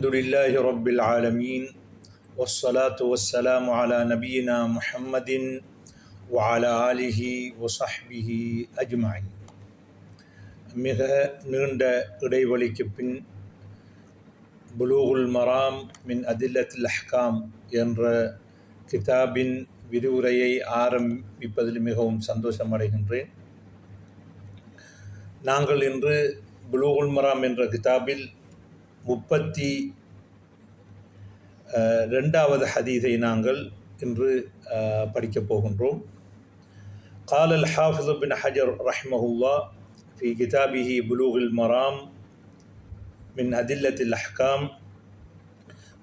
الحمد لله رب العالمين والصلاة والسلام على نبينا محمد وعلى آله وصحبه أجمعين. மிக நீண்ட இடைவெளிக்கு பின் புலூகுல் மராம் மின் அதில்லத்தில் அஹ்காம் என்ற கிதாபின் விரிவுரையை ஆரம்பிப்பதில் மிகவும் சந்தோஷம் அடைகின்றேன். நாங்கள் இன்று புலூகுல் மராம் என்ற கிதாபில் 32வது ஹதீஸை நாங்கள் இன்று படிக்கப் போகின்றோம். قال الحافظ بن حجر رحمه الله في كتابه بلوغ المرام من أدلة الأحكام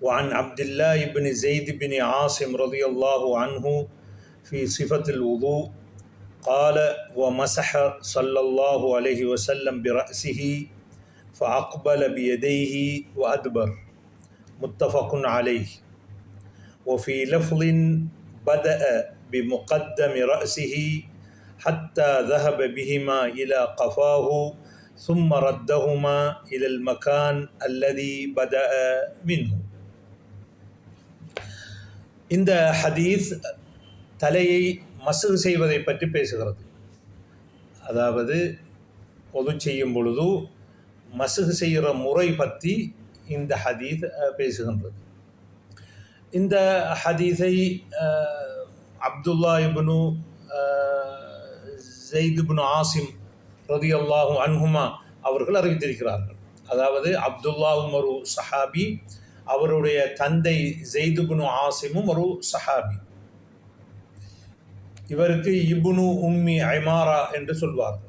وعن عبد الله بن زيد بن عاصم رضي الله عنه في صفة الوضوء قال ومسح صلى الله عليه وسلم برأسه فأقبل بيديه وأدبر متفق عليه. وفي لفظ بدأ بمقدم رأسه حتى ذهب بهما إلى قفاه ثم ردهما إلى المكان الذي بدأ منه. இந்த ஹதீஸ் தலையை மஸ்ஹ் செய்வதை பற்றி பேசுகிறது. அதாவது ஒது செய்யும் பொழுது மஸ்ஹ் செய்கிற முறை பற்றி இந்த ஹதீஸ் பேசுகின்றது. இந்த ஹதீஸை அப்துல்லா இப்னு ஸைத் இப்னு ஆசிம் ரலியல்லாஹு அன்ஹுமா அவர்கள் அறிவித்திருக்கிறார்கள். அதாவது அப்துல்லாவும் ஒரு சஹாபி, அவருடைய தந்தை ஸைத் இப்னு ஆசிமும் ஒரு சஹாபி. இவருக்கு இப்னு உம்மி ஐமாரா என்று சொல்வார்கள்.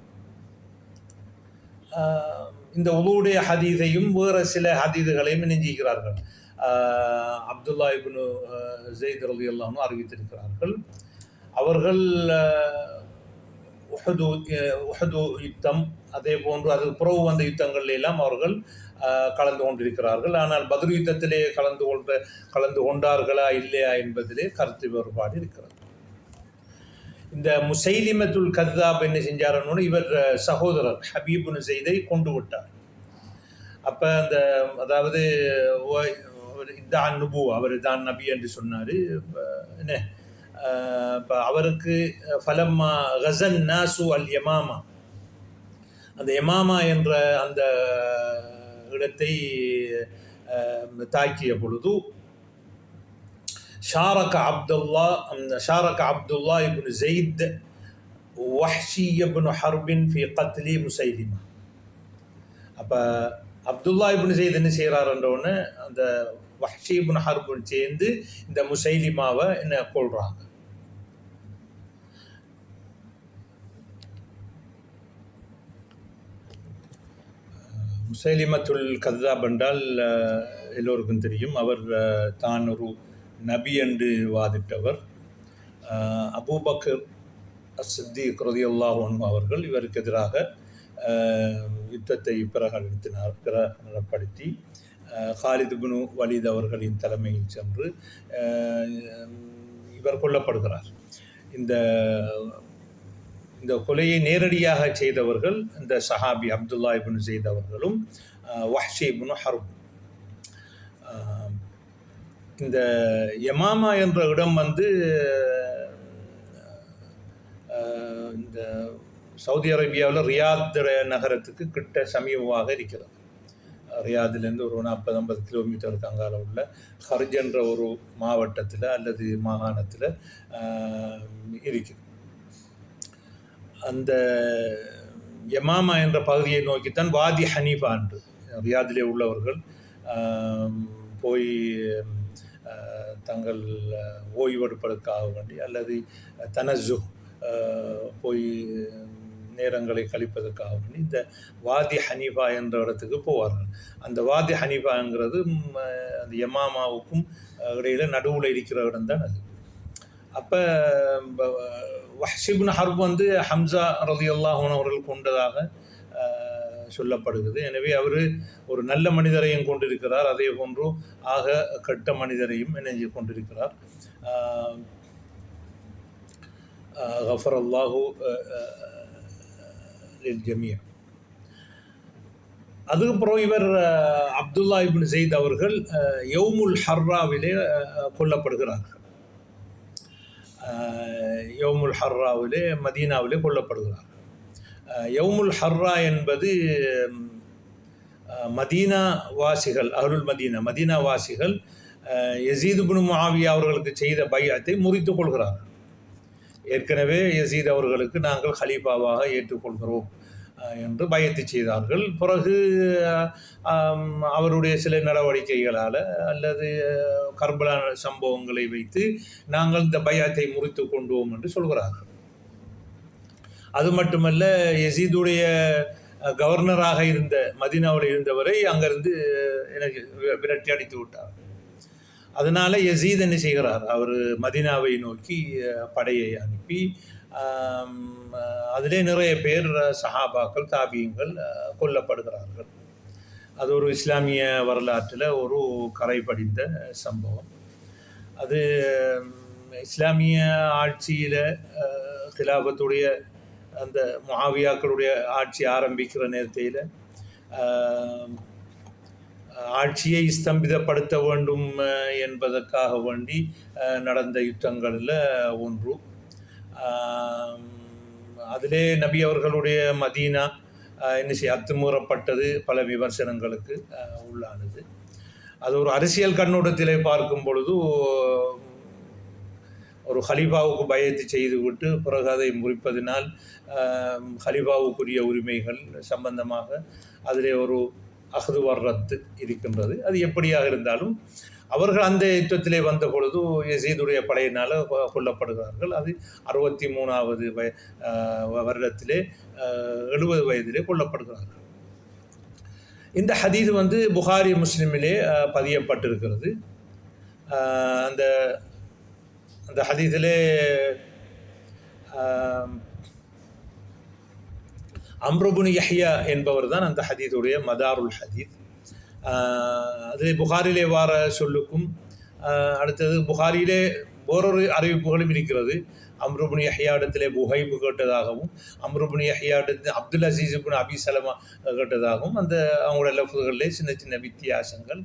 இந்த உலுவுடைய ஹதீஸையும் வேறு சில ஹதீதுகளையும் இணைஞ்சிக்கிறார்கள். அப்துல்லா இப்னு ஸைத் ரலியல்லாஹு அன்ஹு அறிவித்திருக்கிறார்கள். அவர்கள் உஹது யுத்தம், அதே போன்று அது புறவு வந்த யுத்தங்கள் எல்லாம் அவர்கள் கலந்து கொண்டிருக்கிறார்கள். ஆனால் பத்ர் யுத்தத்திலே கலந்து கொண்டார்களா இல்லையா என்பதிலே கருத்து வேறுபாடு இருக்கிறது. இந்த முசைலிமத்துல் கத்தாப் என்ன செஞ்சாருன்னு இவர் சகோதரர் ஹபீபுன் ஸைதை கொண்டு விட்டார். அப்போ அந்த அதாவது இதான் நுபு, அவர் தான் நபி என்று சொன்னார். என்ன இப்போ அவருக்கு ஃபலம்மா கஸன் நாசு அல் யமாமா, அந்த யமாமா என்ற அந்த இடத்தை தாக்கிய பொழுது شارك عبد الله بن زيد وحشي بن حرب في قتل مسيلمة. அப்போ அப்துல்லா இப்னு ஸைத் என்ன செய்கிறாருன்றவுடனே அந்த வஹ்ஷி இப்னு ஹர்பு சேர்ந்து இந்த முசைலிமாவை என்ன கொள்கிறாங்க. முசைலிமத்துல் கத்தாப் என்றால் எல்லோருக்கும் தெரியும். அவர் தான் ஒரு நபி என்று வாதிட்டவர். அபூபக்கர் அஸ்-சித்தீக் ரலியல்லாஹு அன்ஹு அவர்கள் இவருக்கு எதிராக யுத்தத்தை பிரகடனப்படுத்தி ஹாலித் இப்னு வலீத் அவர்களின் தலைமையில் சென்று இவர் கொல்லப்படுகிறார். இந்த கொலையை நேரடியாக செய்தவர்கள் இந்த சஹாபி அப்துல்லா இப்னு ஸைத் அவர்களும் வஹ்ஷி இப்னு ஹர்ப். இந்த யமாமா என்ற இடம் இந்த சவுதி அரேபியாவில் ரியாத் நகரத்துக்கு கிட்ட சமீபமாக இருக்கிறது. ரியாதிலேருந்து ஒரு 40-50 கிலோமீட்டருக்கு அங்கால உள்ள ஹர்ஜ் என்ற ஒரு மாவட்டத்தில் அல்லது மாகாணத்தில் இருக்குது. அந்த யமாமா என்ற பகுதியை நோக்கித்தான் வாதி ஹனீஃபா என்று ரியாதிலே உள்ளவர்கள் போய் தங்கள் ஓய்வெடுப்பதற்காக வேண்டி அல்லது தனஸு போய் நேரங்களை கழிப்பதற்காக வேண்டி இந்த வாதி ஹனீஃபா என்ற இடத்துக்கு போவார்கள். அந்த வாதி ஹனீஃபாங்கிறது அந்த யமாமாவுக்கும் இடையில் நடுவில் இருக்கிற இடம் தான் அது. அப்போ வஹ்ஷி இப்னு ஹர்ப் ஹம்ஸா ரலியல்லாஹு அன்ஹு அவர்கள் கொண்டதாக சொல்லப்படுகிறது. எனவே அவர் ஒரு நல்ல மனிதரையும் கொண்டிருக்கிறார், அதே போன்று ஆக கெட்ட மனிதரையும் இணைஞ்சு கொண்டிருக்கிறார். கஃபரல்லாஹு லில் ஜமீஅ. அதுக்கப்புறம் இவர் அப்துல்லா இப்னு ஸெய்த் அவர்கள் யௌமுல் ஹர்ராவிலே கொல்லப்படுகிறார்கள். யௌமுல் ஹர்ராவிலே மதீனாவிலே கொல்லப்படுகிறார்கள். யௌமுல் ஹர்ரா என்பது மதீனா வாசிகள், அஹ்லுல் மதீனா வாசிகள் யஸீத் இப்னு முஆவியா அவர்களுக்கு செய்த பைஅத்தை முறித்துக் கொள்கிறார்கள். ஏற்கனவே யஸீத் அவர்களுக்கு நாங்கள் ஹலீஃபாவாக ஏற்றுக்கொள்கிறோம் என்று பைஅத்து செய்தார்கள். பிறகு அவருடைய சில நடவடிக்கைகளால் அல்லது கர்பலா சம்பவங்களை வைத்து நாங்கள் இந்த பைஅத்தை முறித்து கொண்டோம் என்று சொல்கிறார்கள். அது மட்டுமல்ல, யஸீதுடைய கவர்னராக இருந்த மதீனாவில் இருந்தவரை அங்கிருந்து எனக்கு விரட்டி அடித்து விட்டார். அதனால் யஸீத் என்ன செய்கிறார், அவர் மதீனாவை நோக்கி படையை அனுப்பி அதிலே நிறைய பேர் சஹாபாக்கள் தாபியங்கள் கொல்லப்படுகிறார்கள். அது ஒரு இஸ்லாமிய வரலாற்றில் ஒரு கரை படிந்த சம்பவம். அது இஸ்லாமிய ஆட்சியில் கிலாபத்துடைய அந்த முஆவியாக்களுடைய ஆட்சி ஆரம்பிக்கிற நேரத்தில் ஆட்சியை ஸ்தம்பிதப்படுத்த வேண்டும் என்பதற்காக வேண்டி நடந்த யுத்தங்களில் ஒன்று. அதிலே நபி அவர்களுடைய மதீனா அத்துமீறப்பட்டது, பல விமர்சனங்களுக்கு உள்ளானது. அது ஒரு அரசியல் கண்ணோட்டத்திலே பார்க்கும் பொழுது ஒரு ஹலீஃபாவுக்கு பயத்து செய்துவிட்டு பிறகு அதை முறிப்பதினால் ஹலீஃபாவுக்குரிய உரிமைகள் சம்பந்தமாக அதிலே ஒரு அஹ்து வர்ரத்து இருக்கின்றது. அது எப்படியாக இருந்தாலும் அவர்கள் அந்த யுத்தத்திலே வந்த பொழுது யஸீதுடைய படையினால் கொல்லப்படுகிறார்கள். அது 63வது வருடத்திலே 70 வயதிலே கொல்லப்படுகிறார்கள். இந்த ஹதீஸ் புகாரி முஸ்லிமிலே பதியப்பட்டிருக்கிறது. அந்த அந்த ஹதீஸிலே அம்ர் இப்னு யஹ்யா என்பவர் தான் அந்த ஹதீஸுடைய மதாருல் ஹதீஸ். அது புகாரிலே வார சொல்லுக்கும் அடுத்தது புகாரிலே வேறொரு அறிவிப்புகளும் இருக்கிறது. அம்ர் இப்னு யஹ்யா இடத்திலே புஹைபு கேட்டதாகவும், அம்ர் இப்னு யஹ்யா இடத்தில் அப்துல் அசீஸ் இப்னு அபி சலமா கேட்டதாகவும் அந்த அவங்களோட லஃப்துகளிலே சின்ன சின்ன வித்தியாசங்கள்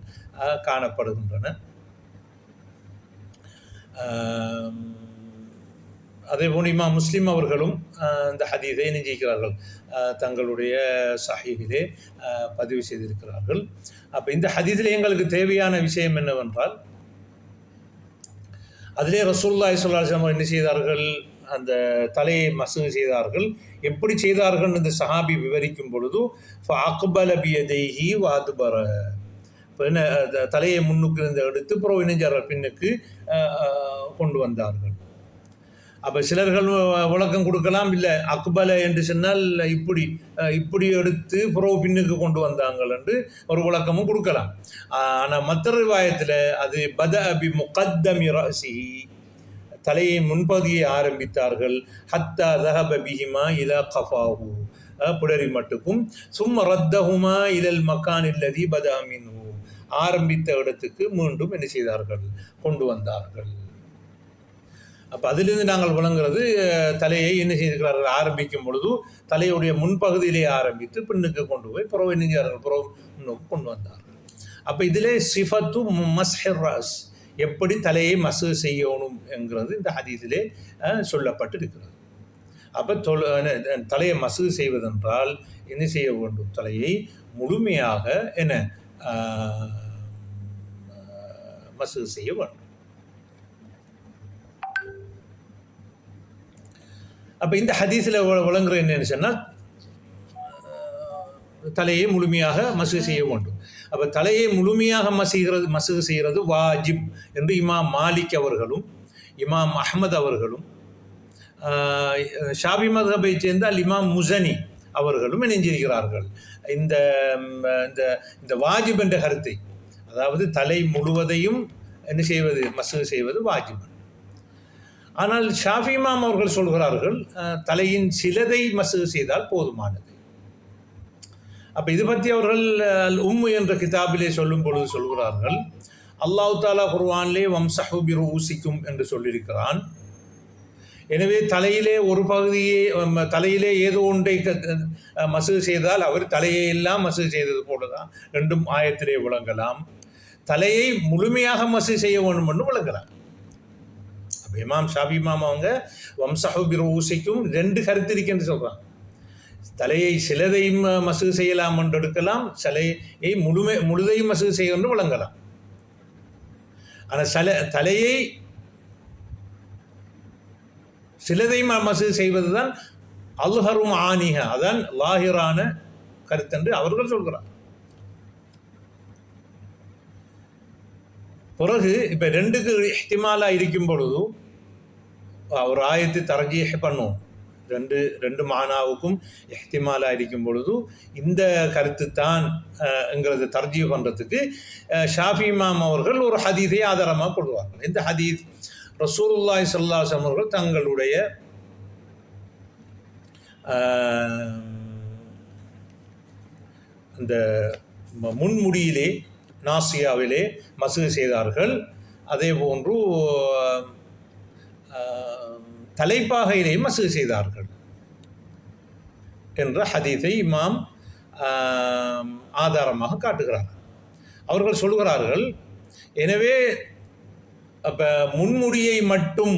காணப்படுகின்றன. அதேபோல் இமாம் முஸ்லிம் அவர்களும் இந்த ஹதீஸை நெஞ்சிக்கிறார்கள், தங்களுடைய சஹீஹிலே பதிவு செய்திருக்கிறார்கள். அப்போ இந்த ஹதீஸிலே எங்களுக்கு தேவையான விஷயம் என்னவென்றால், அதிலே ரசூலுல்லாஹி ஸல்லல்லாஹு அலைஹி வஸல்லம் என்ன செய்தார்கள், அந்த தலையை மசுகு செய்தார்கள். எப்படி செய்தார்கள் இந்த சஹாபி விவரிக்கும் பொழுது ஃபஅக்பல பியதைஹி வஅத்பர, என்ன தலையை முன்னுக்கு இருந்து எடுத்து புறவு இணைஞ்சார்கள், பின்னுக்கு கொண்டு வந்தார்கள். அப்போ சிலர்கள் விளக்கம் கொடுக்கலாம், இல்லை அக்பல என்று சொன்னால் இப்படி எடுத்து புறவு பின்னுக்கு கொண்டு வந்தாங்கள் என்று ஒரு விளக்கமும் கொடுக்கலாம். ஆனால் மற்ற ரிவாயத்தில் அது பத அபி முகத்தமி ரஸிஹி, தலையை முன்பகுதியை ஆரம்பித்தார்கள். ஹத்தா தஹப பிஹிமா இலா கஃபாஹு, புடரி மட்டுக்கும். சும்ம ரத்தஹுமா இலல் மக்கான் இல்லதி பதா மின்ஹு, ஆரம்பித்த இடத்துக்கு மீண்டும் என்ன செய்தார்கள், கொண்டு வந்தார்கள். அப்போ அதிலிருந்து நாங்கள் விளங்குறது, தலையை என்ன செய்திருக்கிறார்கள், ஆரம்பிக்கும் பொழுது தலையுடைய முன்பகுதியிலே ஆரம்பித்து பின்னுக்கு கொண்டு போய் புறவு நெஞ்சார்கள், புறவு முன்னுக்கு கொண்டு வந்தார்கள். அப்போ இதிலே சிஃபத்து மஸ்ஹிர் ரஸ், எப்படி தலையை மசு செய்யணும் என்கிறது இந்த ஹதீஸிலே சொல்லப்பட்டு இருக்கிறது. அப்போ தலையை மசு செய்வதென்றால் என்ன செய்ய வேண்டும், தலையை முழுமையாக மசு செய்ய வேண்டும். அப்போ இந்த ஹதீஸில் விளங்குற என்னன்னு சொன்னால், தலையை முழுமையாக மசு செய்ய வேண்டும். அப்போ தலையை முழுமையாக மசு செய்கிறது வாஜிப் என்று இமாம் மாலிக் அவர்களும் இமாம் அஹ்மத் அவர்களும் ஷாபி மத்ஹபை சேர்ந்தால் இமாம் முஸனி அவர்களும் இணைஞ்சிருக்கிறார்கள் இந்த இந்த வாஜிப் என்ற கருத்தை. அதாவது தலை முழுவதையும் என்ன செய்வது, மசு செய்வது வாஜிப். ஆனால் ஷாஃபி இமாம் அவர்கள் சொல்கிறார்கள், தலையின் சிலதை மசு செய்தால் போதுமானது. அப்போ இது பற்றி அவர்கள் உம்மு என்ற கிதாபிலே சொல்லும் பொழுது சொல்கிறார்கள், அல்லாஹ் தாலா குர்ஆனிலே வம்சஹு பிருஊசிக்கும் என்று சொல்லியிருக்கிறான். எனவே தலையிலே ஒரு பகுதியை தலையிலே ஏதோ ஒன்றை மசூது செய்தால் அவர் தலையை எல்லாம் மசூது செய்தது போல தான் ரெண்டும் ஆயத்திலே விளங்கலாம். தலையை முழுமையாக மசூது செய்ய வேண்டும் என்று விளங்கலாம். அப்போ இமாம் ஷாஃபி இமாம் அவங்க வம்சஹு பிருஊசிக்கும் 2 கருத்து இருக்குன்னு சொல்கிறாங்க. தலையை சிலதையும் மசூது செய்யலாம் என்று எடுக்கலாம், சிலையை முழுதையும் மசூது செய்ய என்று விளங்கலாம். ஆனால் தலையை சிலதையும் மசூது செய்வது தான் அல்ஹரும் ஆனிஹா, அதான் லாஹிரான கருத்தென்று அவர்கள் சொல்கிறார். பிறகு இப்போ 2க்கு இஹ்திமாலாக இருக்கும் பொழுது ஒரு ஆயத்தை தர்ஜீஹ் பண்ணுவோம். ரெண்டு மானாவுக்கும் இஹ்திமாலாக இருக்கும் பொழுது இந்த கருத்து தான் என்கிறது தர்ஜீஹ் பண்ணுறதுக்கு ஷாஃபி இமாம் அவர்கள் ஒரு ஹதீஸை ஆதாரமாக கொள்வார்கள். இந்த ஹதீஸ் ரசூலுல்லாஹி ஸல்லல்லாஹு அலைஹி வஸல்லம் அவர்கள் தங்களுடைய அந்த முன்முடியிலே நாசியாவிலே மசூது செய்தார்கள். அதே போன்று தலைப்பாகையிலே மசூது செய்தார்கள் என்ற ஹதீஸை இமாம் ஆதாரமாக காட்டுகிறார்கள். அவர்கள் சொல்கிறார்கள், எனவே அப்போ முன்முடியை மட்டும்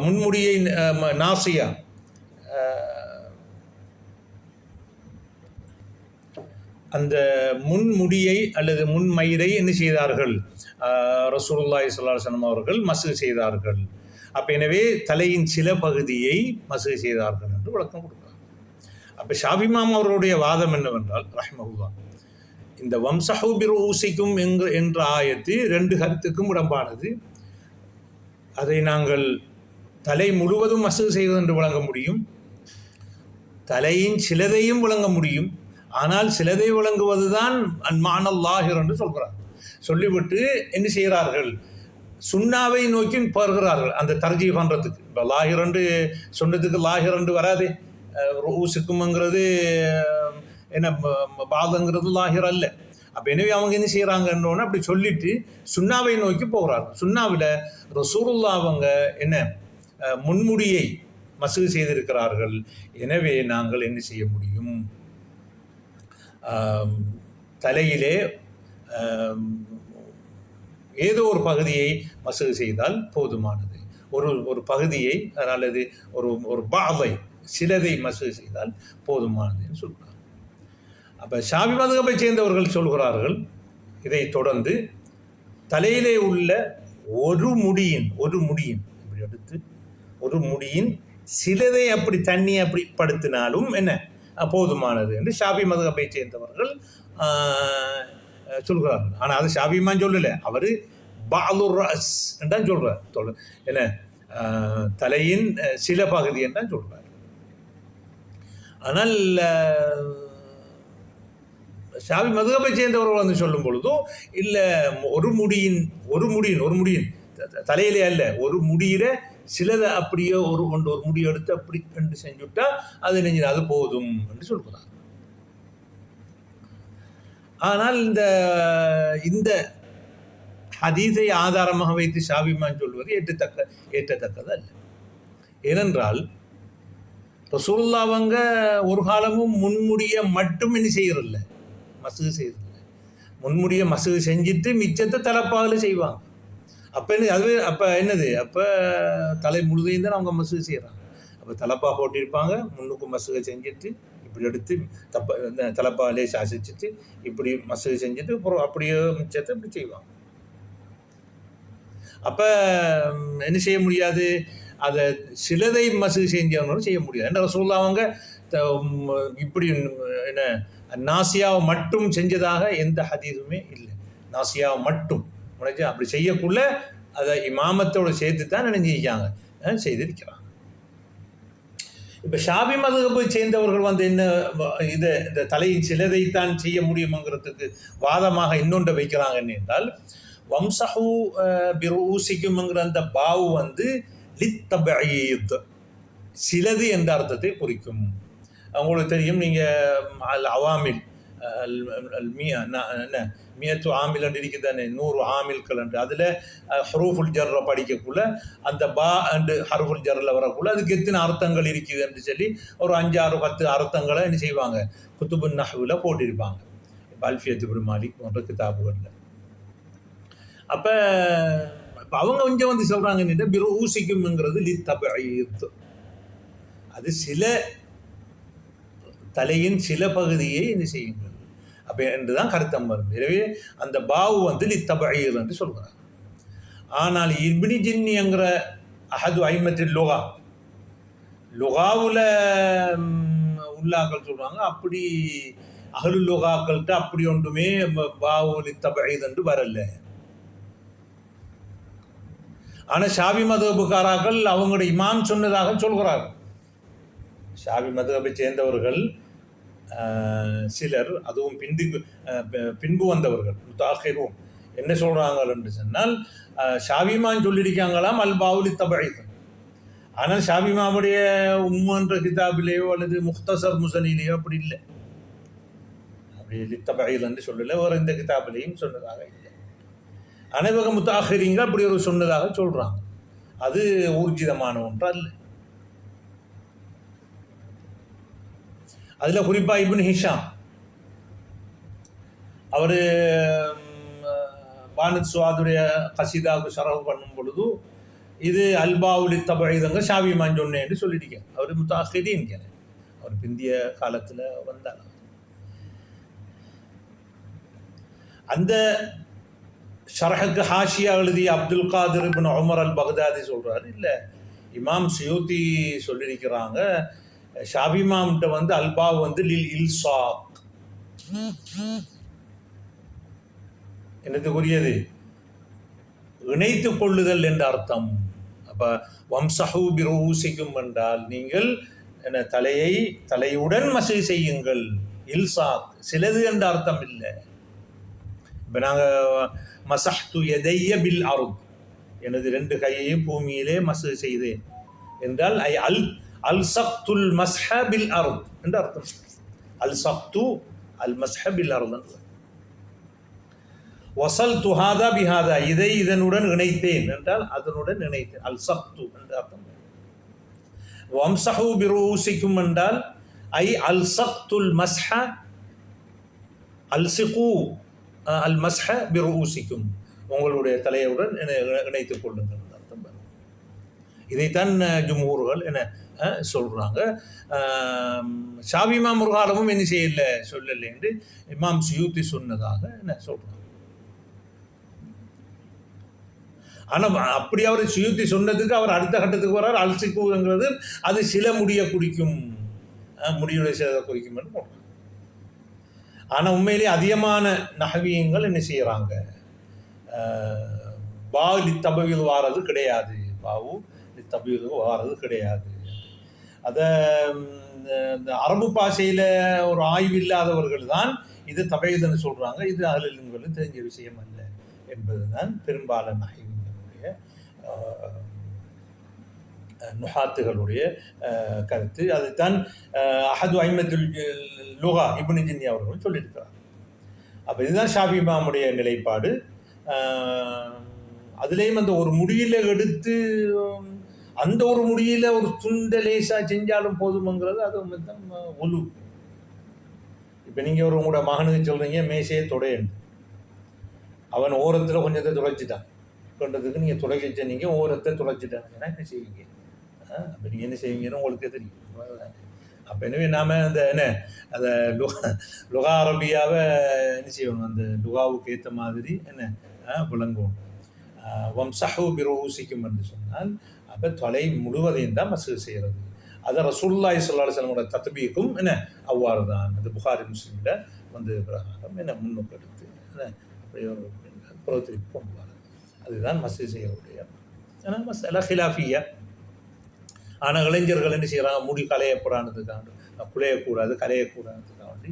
முன்முடியை நாசியா அந்த முன்முடியை அல்லது முன்மயிரை என்ன செய்தார்கள்? ரசூலுல்லாஹி ஸல்லல்லாஹு அலைஹி வஸல்லம் அவர்கள் மசூது செய்தார்கள். அப்போ எனவே தலையின் சில பகுதியை மசூது செய்தார்கள் என்று விளக்கம் கொடுக்கிறார். அப்போ ஷாஃபி இமாம் அவர்களுடைய வாதம் என்னவென்றால் ரஹ்மஹுல்லாஹ், இந்த வம்சஹு பிருஊசிக்கும் என்ற ஆயத்து 2 கருத்துக்கும் உடம்பானது. அதை நாங்கள் தலை முழுவதும் மசூது செய்வது என்று விளங்க முடியும், தலையின் சிலதையும் விளங்க முடியும். ஆனால் சிலதை விளங்குவது தான் அன்மானல் லாஹிர் என்று சொல்கிறார். சொல்லிவிட்டு என்ன செய்கிறார்கள்? சுன்னாவை நோக்கி பருகிறார்கள் அந்த தர்ஜீ பண்ணுறதுக்கு. இப்போ லாஹிர் என்று சொன்னதுக்கு லாஹிர் என்று வராது. ரூசுக்கும்ங்கிறது என்ன பாதங்கிறது லாஹிர் அல்ல. அப்போ எனவே அவங்க என்ன செய்கிறாங்கன்னு அப்படி சொல்லிட்டு சுன்னாவை நோக்கி போகிறார்கள். சுன்னாவில் ரசூலுல்லாஹ் அவங்க என்ன முன்முடியை மசூது செய்திருக்கிறார்கள். எனவே நாங்கள் என்ன செய்ய முடியும்? தலையிலே ஏதோ ஒரு பகுதியை மசூது செய்தால் போதுமானது. ஒரு பகுதியை அல்லது ஒரு பாவை சிலதை மசூது செய்தால் போதுமானதுன்னு சொல்கிறார். அப்போ ஷாஃபி மதுஹபை சேர்ந்தவர்கள் சொல்கிறார்கள், இதை தொடர்ந்து தலையிலே உள்ள ஒரு முடியின் இப்படி எடுத்து ஒரு முடியின் சிலதை அப்படி தண்ணி அப்படி படுத்தினாலும் என்ன போதுமானது என்று ஷாஃபி மதுஹபை சேர்ந்தவர்கள் சொல்கிறார்கள். ஆனால் அது ஷாஃபி இமாம் சொல்லலை, அவர் பாலுர் ரஸ் என்றான் சொல்கிறார். என்ன தலையின் சில பகுதி என்றான் சொல்கிறார். ஆனால் ஷாஃபி மதுஹபை சேர்ந்தவர்கள் வந்து சொல்லும் பொழுதும் இல்லை, ஒரு முடியின் தலையிலே அல்ல, ஒரு முடியில சிலதை அப்படியே ஒரு முடியை எடுத்து அப்படி என்று செஞ்சுட்டா அது நெஞ்சு அது போதும் என்று சொல்கிறார். ஆனால் இந்த ஹதீஸை ஆதாரமாக வைத்து ஷாஃபி இமாம் சொல்வது ஏற்றத்தக்கது அல்ல. ஏனென்றால் ரசூலுல்லாஹ் அவங்க ஒரு காலமும் முன்முடியை மட்டும் என்ன செய்யறதில்ல, மசூது செய்யறதில்ல. முன்முடியை மசூது செஞ்சுட்டு மிச்சத்தை தலைப்பாவில் செய்வாங்க. அப்போ என்னது அப்போ தலை முழுதையும் தான் அவங்க மசூது செய்கிறாங்க. அப்போ தலைப்பா போட்டிருப்பாங்க, முன்னுக்கு மசூதை செஞ்சுட்டு இப்படி எடுத்து தலைப்பாலே சாசிச்சுட்டு இப்படி மசூது செஞ்சுட்டு அப்புறம் அப்படியே மிச்சத்தை இப்படி செய்வாங்க. அப்போ என்ன செய்ய முடியாது? அதை சிலதை மசூது செஞ்சவங்களும் செய்ய முடியாது. என்ற ரசூலுல்லாஹ் அவங்க இப்படி என்ன நாசியாவை மட்டும் செஞ்சதாக எந்த ஹதீஸுமே இல்லை. நாசியாவை மட்டும் உனக்கு அப்படி செய்யக்குள்ள அதை இமாமத்தோடு சேர்த்து தான் நினைஞ்சிருக்காங்க, செய்திருக்கிறாங்க. இப்போ ஷாஃபி மதுஹபை சேர்ந்தவர்கள் வந்து என்ன இந்த தலையின் சிலதைத்தான் செய்ய முடியுங்கிறதுக்கு வாதமாக இன்னொன்றை வைக்கிறாங்கன்னு என்றால், வம்சஹு பிருஊசிக்கும்ங்கிற அந்த பாவு வந்து லித்தபஈத் சிலது என்ற அர்த்தத்தை குறிக்கும். அவங்களுக்கு தெரியும், நீங்கள் அல் அவாமில் என்ன மியத்து ஆமில் என்று இருக்குதானே 100 ஆமில்கள் என்று அதில் ஹரூஃபுல் ஜர்ரை படிக்கக்குள்ள அந்த பா அண்டு ஹரூஃபுல் ஜர்ரில் வரக்குள்ள அதுக்கு எத்தனை அர்த்தங்கள் இருக்குது என்று சொல்லி ஒரு 5, 6, 10 அர்த்தங்களை என்ன செய்வாங்க குத்துபுன் நஹ்வில் போட்டிருப்பாங்க. அல்ஃபியத்து இப்னு மாலிக் போன்ற கிதாபுகளில். அப்போ அவங்க கொஞ்சம் வந்து சொல்கிறாங்க பிருஊசிக்கும்ங்கிறது லித்தபஈத், அது சில தலையின் சில பகுதியை என்ன செய்யுங்கள் அப்போ என்று தான் கருத்தம் வரும். எனவே அந்த பாவு வந்து லித்தபஈத் என்று சொல்கிறார். ஆனால் இப்னு ஜின்னிங்கிற அஹது ஐமத்தில் லுகாவில் உள்ளாக்கள் சொல்கிறாங்க அப்படி அஹ்லுல் லுகாக்கள்கிட்ட அப்படி ஒன்றுமே பாவு லித்தபஈத் என்று வரல. ஆனால் ஷாஃபி மதுஹபுக்காராக்கள் அவங்களுடைய இமாம் சொன்னதாக சொல்கிறார்கள். ஷாஃபி மதுஹபை சேர்ந்தவர்கள் சிலர், அதுவும் பின்பு வந்தவர்கள் முத்தாஹிரூன் என்ன சொல்கிறாங்க என்று சொன்னால் ஷாஃபி இமாம் சொல்லியிருக்காங்களாம் அல் பாவு லித்தபஈத். ஆனால் ஷாஃபி இமாமுடைய உம்முன்ற கிதாபிலேயோ அல்லது முக்தசர் முசனிலேயோ அப்படி இல்லை, அப்படி லித்தபஈத் என்று சொல்லலை. வேறு இந்த கிதாபிலையும் சொன்னதாக இல்லை. அனைவக முத்தாஹிரீங்க அப்படி ஒரு சொன்னதாக சொல்கிறாங்க. அது ஊர்ஜிதமான ஒன்று அல்ல. அதில் குறிப்பாக இப்னு ஹிஷாம் அவர் பானத் சுவாதுடைய கசீதாவுக்கு ஷரஹ் பண்ணும் பொழுது இது அல்பாவுலி தபஈதங்க ஷாஃபி இமாம் சொன்னேன்னு சொல்லிட்டீங்க. அவர் முத்தாஹிரீன் கேட்க, அவர் பிந்திய காலத்தில் வந்தார். அந்த ஷரஹுக்கு ஹாஷியா எழுதிய அப்துல் காதிர் இப்னு உமர் அல் பக்தாதி சொல்கிறாரு, இல்லை இமாம் சுயூத்தி சொல்லியிருக்கிறாங்க ஷாஃபி இமாம்கிட்ட வந்து அல்பாவ் வந்து லில் இல்சாக், என்னதுக்குரியது இணைத்து கொள்ளுதல் என்ற அர்த்தம். அப்போ வம்சஹு பிருஊசிக்கும் என்றால் நீங்கள் என்ன தலையுடன் மசூ செய்யுங்கள். இல்சாக் சிலது என்ற அர்த்தம் இல்லை. இப்போ நாங்கள் மசஹ்து யதைய பில் அர்த், எனது 2 கையையும் பூமியிலே மசூ செய்தேன் என்றால் அல்சக்துல் மஸ்ஹ பில் அர்த் என்ற அர்த்தம். அல்சக்து அல் மஸ்ஹ பில் அர்த். வசல்து ஹாதா பிஹாதா, இதை இதனுடன் இணைத்தேன் என்றால் அதனுடன் இணைத்தேன், அல்சக்து என்ற அர்த்தம். வம்சஹு பிருஊசிக்கும் என்றால் அல்சக்துல் மஸ்ஹ அல்சிகு அல் மஸ்ஹ பிருஊசிக்கும், உங்களுடைய தலையுடன் இணைத்துக் கொள்ளுங்கள் அர்த்தம். இதைத்தான் ஜும்ஹூர்கள் என்ன சொல்கிறாங்க. ஷாஃபி இமாம் ஒரு காலமும் என்ன செய்யலை சொல்லலை என்று இமாம் சுயூத்தி சொன்னதாக என்ன சொல்கிறாங்க. ஆனால் அப்படி அவர் சுயூத்தி சொன்னதுக்கு அவர் அடுத்த கட்டத்துக்கு வர்றார். அல்சிக்குங்கிறது அது சில முடியை குறிக்கும், முடியுடைய சிலதை குறிக்கும் என்று போடுறாங்க. ஆனால் உண்மையிலே அதிகமான நஹவியங்கள் என்ன செய்கிறாங்க, பாவு லித்தபீல் வாரது கிடையாது, பாவு லித்தபீல் வாரது கிடையாது. அதை இந்த அரபு பாஷையில் ஒரு ஆய்வு இல்லாதவர்கள் தான் இது தபீதுன்னு சொல்கிறாங்க. இது அஹ்லுல் தெரிஞ்ச விஷயம் அல்ல என்பது தான் பெரும்பாலான நஹவியங்களுடைய நுஹாத்துகளுடைய கருத்து. அதுதான் அஹது ஐமத்துல் லுகா இப்னு ஜின்னி அவர்களும் சொல்லியிருக்கிறார். அப்போ இதுதான் ஷாஃபி இமாமுடைய நிலைப்பாடு. அதுலேயும் அந்த ஒரு முடியில் எடுத்து அந்த ஒரு முடியில் ஒரு துண்டை லேசாக செஞ்சாலும் போதுமங்கிறது அது ஒலு. இப்போ நீங்கள் ஒரு உங்களோட மகனுக்கு சொல்கிறீங்க மேசையை துடையண்டு, அவன் ஓரத்தில் கொஞ்சத்தை துடைச்சிட்டான் கொண்டதுக்கு நீங்கள் துடைக்க நீங்கள் ஓரத்தை துடைச்சிட்டாங்கன்னா என்ன செய்வீங்க? அப்போ நீங்கள் என்ன செய்வீங்கன்னு உங்களுக்கு தெரியும். அப்போ எனவே நாம் அந்த என்ன அந்த லுகா அரபியாவை என்ன செய்வாங்க, அந்த லுகாவுக்கு ஏற்ற மாதிரி என்ன விளங்குவோம். வம்சஹு பிருஊசிக்கும் என்று சொன்னால் அப்போ தலை முழுவதையும் தான் மசூ செய்கிறது. அதை ரசூலுல்லாஹி ஸல்லல்லாஹு அலைஹி வஸல்லம் தத்பீக்கும் என்ன அவ்வாறு தான். அது புகாரி முஸ்லிமில் வந்து பிரகாரம் என்ன முன்னுக்கு எடுத்து அப்படியே புறத்திற்கு கொண்டு வர அதுதான் மசூ செய்யக்கூடிய ஆனால் மசாலா ஹிலாஃபியா. ஆனால் இளைஞர்கள் என்ன செய்கிறாங்க, முடி கலையப்படானதுக்காக குலையக்கூடாது கலையக்கூடாதுக்காக வேண்டி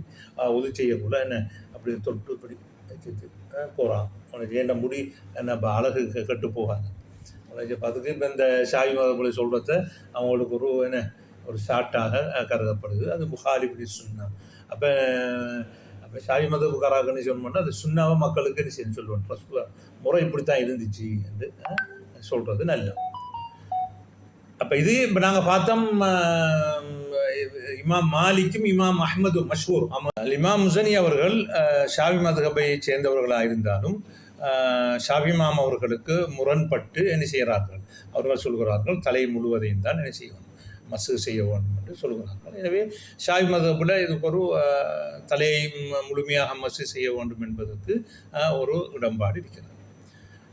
உதவி செய்யக்கூட என்ன அப்படி தொட்டு இப்படி வச்சுட்டு போகிறான். உனக்கு என்ன முடி என்ன அழகு கெட்டு போகாது உனக்கு. அதுக்கு இப்போ இந்த ஷாஃபி மதபுல சொல்கிறத அவங்களுக்கு ஒரு என்ன ஒரு ஷார்ட்டாக கருதப்படுது. அது புகாரி இப்படி சொன்னான். அப்போ அப்போ ஷாஃபி மதகுக்காராகன்னு சொன்னோம்னா அது சுன்னாவை மக்களுக்கு என்ன செய்யணும்னு சொல்லுவோம், முறை இப்படி தான் இருந்துச்சு என்று சொல்கிறது நல்லது. அப்போ இது இப்போ நாங்கள் பார்த்தோம் இமாம் மாலிக்கும் இமாம் அஹ்மது மஷ்ஹூர் இமாம் முசனி அவர்கள் ஷாஃபி மதுஹபை சேர்ந்தவர்களாக இருந்தாலும் ஷாஃபி இமாம் அவர்களுக்கு முரண்பட்டு என்ன செய்கிறார்கள், அவர்கள் சொல்கிறார்கள் தலை முழுவதையும் தான் என்ன செய்யணும், மசு செய்ய வேண்டும் என்று சொல்கிறார்கள். எனவே ஷாஃபி மதுஹபில் இதுக்கு ஒரு தலையை முழுமையாக மசு செய்ய வேண்டும் என்பதற்கு ஒரு இடம்பாடு இருக்கிறது.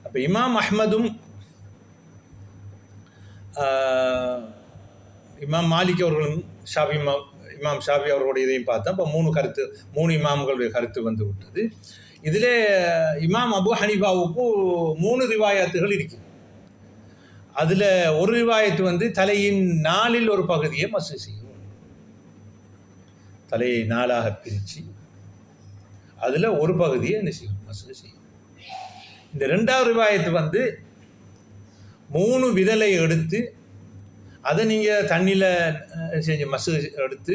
அப்போ இமாம் அஹ்மதும் இமாம் மாலிக் அவர்களும் இமாம் ஷாஃபி அவர்களுடைய இதையும் பார்த்தா இப்போ மூணு இமாம்களுடைய கருத்து வந்து விட்டது. இதில் இமாம் அபு ஹனீஃபாவுக்கு 3 ரிவாயத்துகள் இருக்குது. அதில் ஒரு ரிவாயத்து வந்து தலையின் 4இல் ஒரு பகுதியை மசு செய்யும், தலையை 4ஆக பிரித்து அதில் ஒரு பகுதியை என்ன செய்யும், மசு செய்யும். இந்த 2வது ரிவாயத்து வந்து 3 விரலை எடுத்து அதை நீங்கள் தண்ணியில் செஞ்சு மசு எடுத்து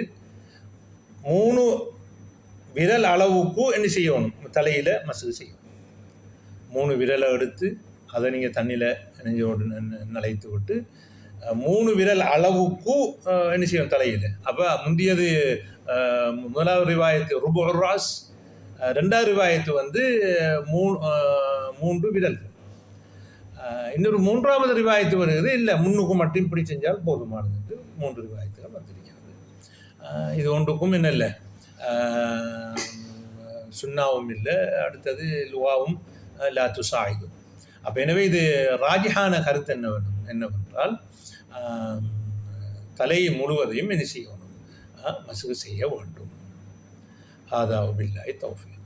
3 விரல் அளவுக்கு என்ன செய்யணும், தலையில் மசு செய்யணும். 3 விரலை எடுத்து அதை நீங்கள் தண்ணியில் நனைத்து விட்டு 3 விரல் அளவுக்கு என்ன செய்யணும் தலையில். அப்போ முந்தியது முதலாவது ரிவாயத்து ருபுர் ராஸ், 2வது ரிவாயத்து வந்து 3 விரல்கள். இன்னொரு 3வது ரிவாயத்து வருகிறது, இல்லை முன்னுக்கு மட்டும் இப்படி செஞ்சால் போதுமானது என்று 3 ரிவாயத்துகள் வந்திருக்கிறது. இது ஒன்றுக்கும் என்ன இல்லை, சுன்னாவும் இல்லை, அடுத்தது லுவாவும் லா துசாயிதும். அப்போ எனவே இது ராஜிஹான கருத்து என்னவென்றால் தலையை முழுவதையும் என்ன செய்யணும், மசுகு செய்ய வேண்டும். ஹாதா பில்லாஹி தௌஃபீக்.